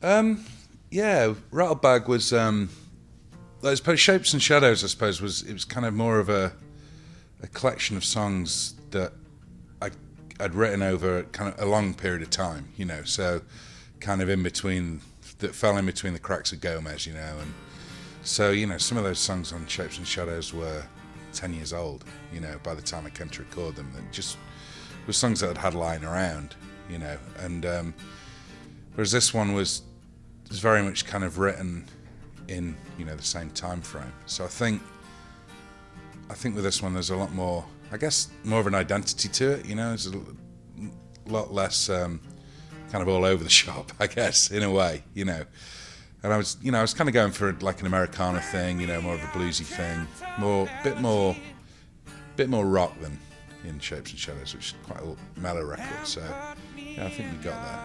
Yeah, Rattlebag was I suppose Shapes and Shadows. I suppose was kind of more of a collection of songs that I'd written over kind of a long period of time, so kind of in between that fell in between the cracks of Gomez, and so some of those songs on Shapes and Shadows were 10 years old, by the time I came to record them. And just were songs that I'd had lying around, and whereas this one was very much kind of written in the same time frame. So I think with this one there's a lot more, I guess, more of an identity to it. There's a lot less kind of all over the shop, I guess, in a way. And I was kind of going for like an Americana thing, more of a bluesy thing, bit more rock than in Shapes and Shadows, which is quite a mellow record. So yeah, I think we got there.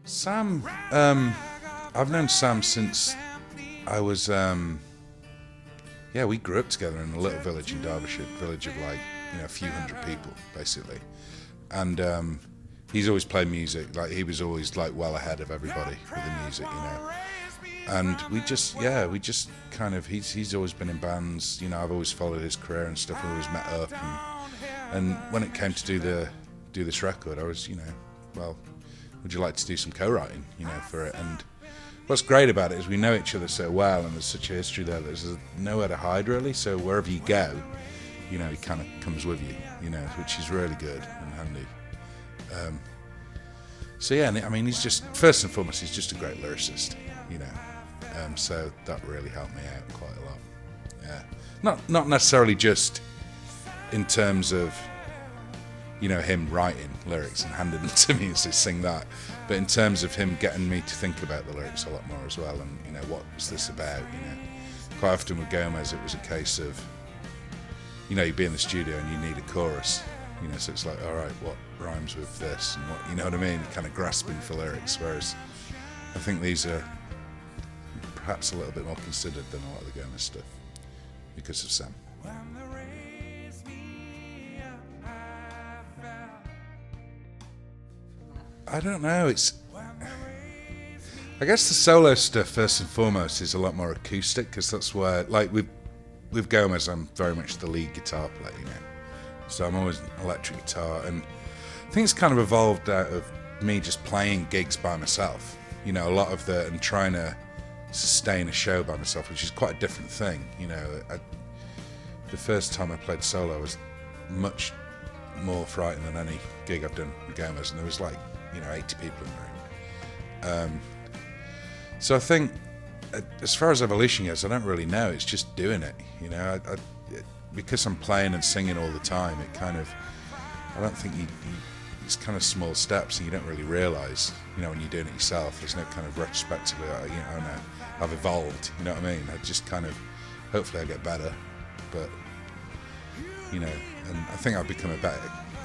Sam, I've known Sam since I was, we grew up together in a little village in Derbyshire, village of like, a few hundred people, basically. And he's always played music, like he was always like well ahead of everybody with the music, And we just kind of, he's always been in bands, I've always followed his career and stuff, we always met up. And when it came to do this record, I was, well, would you like to do some co-writing, for it? And what's great about it is we know each other so well, and there's such a history there. There's nowhere to hide, really. So wherever you go, he kind of comes with you, which is really good and handy. So yeah, I mean, he's just, first and foremost, he's just a great lyricist, so that really helped me out quite a lot. Yeah, not necessarily just in terms of him writing lyrics and handing them to me and say sing that, but in terms of him getting me to think about the lyrics a lot more as well, and what was this about? Quite often with Gomez it was a case of you'd be in the studio and you need a chorus, so it's like, all right, what rhymes with this, and what, what I mean, kind of grasping for lyrics, whereas I think these are perhaps a little bit more considered than a lot of the Gomez stuff because of Sam. I don't know, I guess the solo stuff first and foremost is a lot more acoustic, because that's where, like with Gomez, I'm very much the lead guitar player, so I'm always an electric guitar, and I think it's kind of evolved out of me just playing gigs by myself, a lot of and trying to sustain a show by myself, which is quite a different thing. The first time I played solo, I was much more frightened than any gig I've done with Gomez, and there was like 80 people in the room. So I think, as far as evolution goes, I don't really know. It's just doing it, because I'm playing and singing all the time. It kind of, I don't think it's kind of small steps, and you don't really realise, when you're doing it yourself. There's no kind of retrospectively, oh no, I've evolved. You know what I mean? I just kind of, hopefully I get better, but and I think I've become a better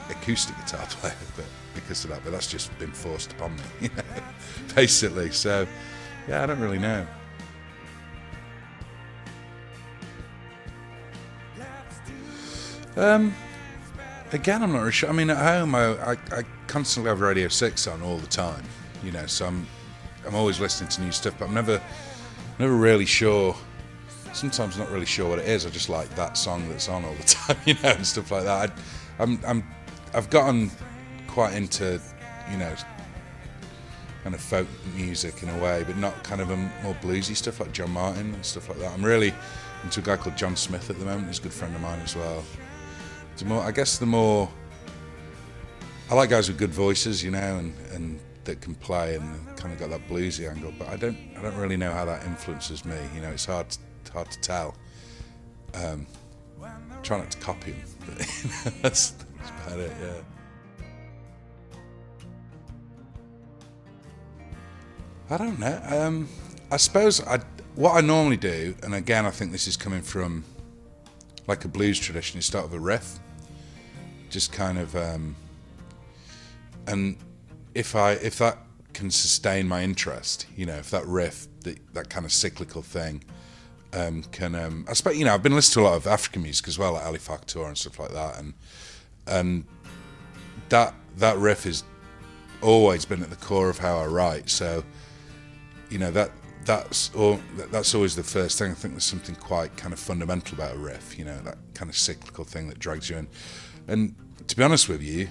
acoustic guitar player, but because of that, but that's just been forced upon me, basically. So yeah, I don't really know. Again, I'm not really sure. I mean, at home, I constantly have Radio 6 on all the time, so I'm always listening to new stuff, but I'm never really sure. Sometimes not really sure what it is. I just like that song that's on all the time, and stuff like that. I've gotten quite into, kind of folk music in a way, but not kind of a more bluesy stuff like John Martin and stuff like that. I'm really into a guy called John Smith at the moment. He's a good friend of mine as well. The more I like guys with good voices, and that can play and kind of got that bluesy angle. But I don't really know how that influences me. It's hard to tell. Try not to copy him, but that's about it. Yeah. I don't know. I suppose what I normally do, and again I think this is coming from like a blues tradition, is start with a riff, just kind of, and if that can sustain my interest, if that riff, that kind of cyclical thing, can, I suppose, I've been listening to a lot of African music as well, like Ali Factor and stuff like that, and that riff has always been at the core of how I write. So, you know, that's always the first thing. I think there's something quite kind of fundamental about a riff, you know, that kind of cyclical thing that drags you in. And to be honest with you,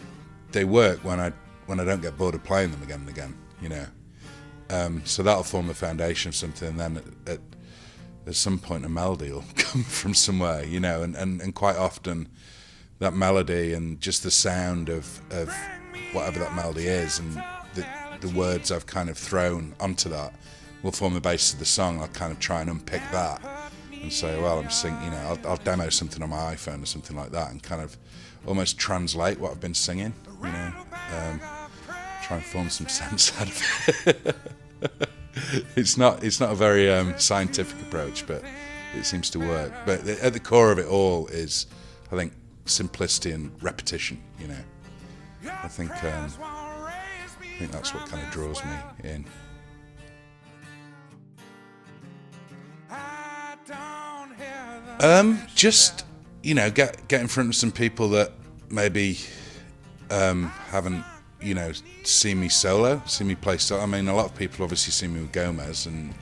they work when I don't get bored of playing them again and again, you know. So that'll form the foundation of something, and then at some point a melody will come from somewhere, you know, and quite often that melody and just the sound of whatever that melody is and the words I've kind of thrown onto that will form the basis of the song. I'll kind of try and unpick that and say, well, I'm singing, you know, I'll demo something on my iPhone or something like that and kind of almost translate what I've been singing, you know, try and form some sense out of it. It's not a very scientific approach, but it seems to work. But at the core of it all is, I think, simplicity and repetition, you know. I think that's what kind of draws me in. Just, you know, get in front of some people that maybe haven't, you know, seen me play solo. I mean, a lot of people obviously see me with Gomez, and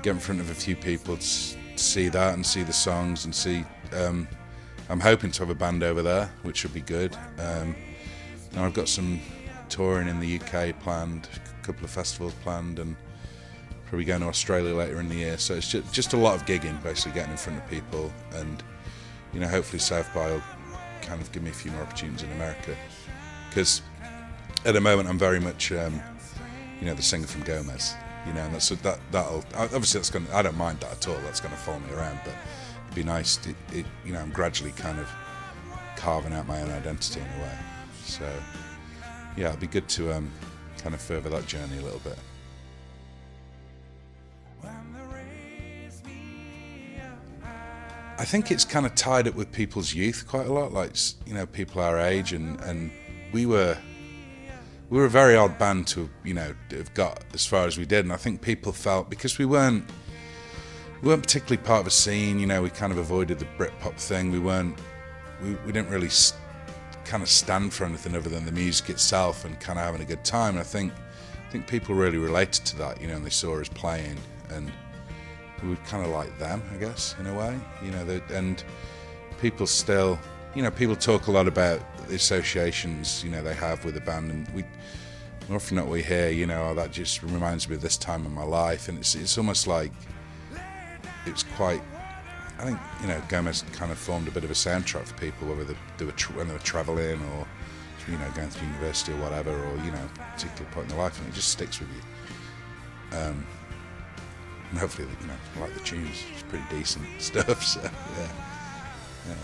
get in front of a few people to see that and see the songs and see. I'm hoping to have a band over there, which would be good. Now I've got some touring in the UK planned, a couple of festivals planned, and probably going to Australia later in the year. So it's just a lot of gigging, basically getting in front of people, and, you know, hopefully South by will kind of give me a few more opportunities in America, because at the moment I'm very much, you know, the singer from Gomez, you know, and that'll obviously that's going. I don't mind that at all. That's going to follow me around, but it'd be nice to, you know, I'm gradually kind of carving out my own identity in a way. So yeah, it'd be good to kind of further that journey a little bit. I think it's kind of tied up with people's youth quite a lot, like, you know, people our age, and we were a very odd band to, you know, have got as far as we did, and I think people felt, because we weren't particularly part of a scene, you know, we kind of avoided the Britpop thing, we didn't really kind of stand for anything other than the music itself and kind of having a good time, and I think people really related to that, you know, and they saw us playing, and we were kind of like them, I guess, in a way, you know, and people still, you know, people talk a lot about the associations, you know, they have with the band, and often what we hear, you know, oh, that just reminds me of this time in my life, and it's almost like, it's quite, I think, you know, Gomez kind of formed a bit of a soundtrack for people, whether when they were travelling or, you know, going through university or whatever, or, you know, a particular point in their life, and it just sticks with you. And hopefully, you know, I like the tunes, it's pretty decent stuff, so yeah.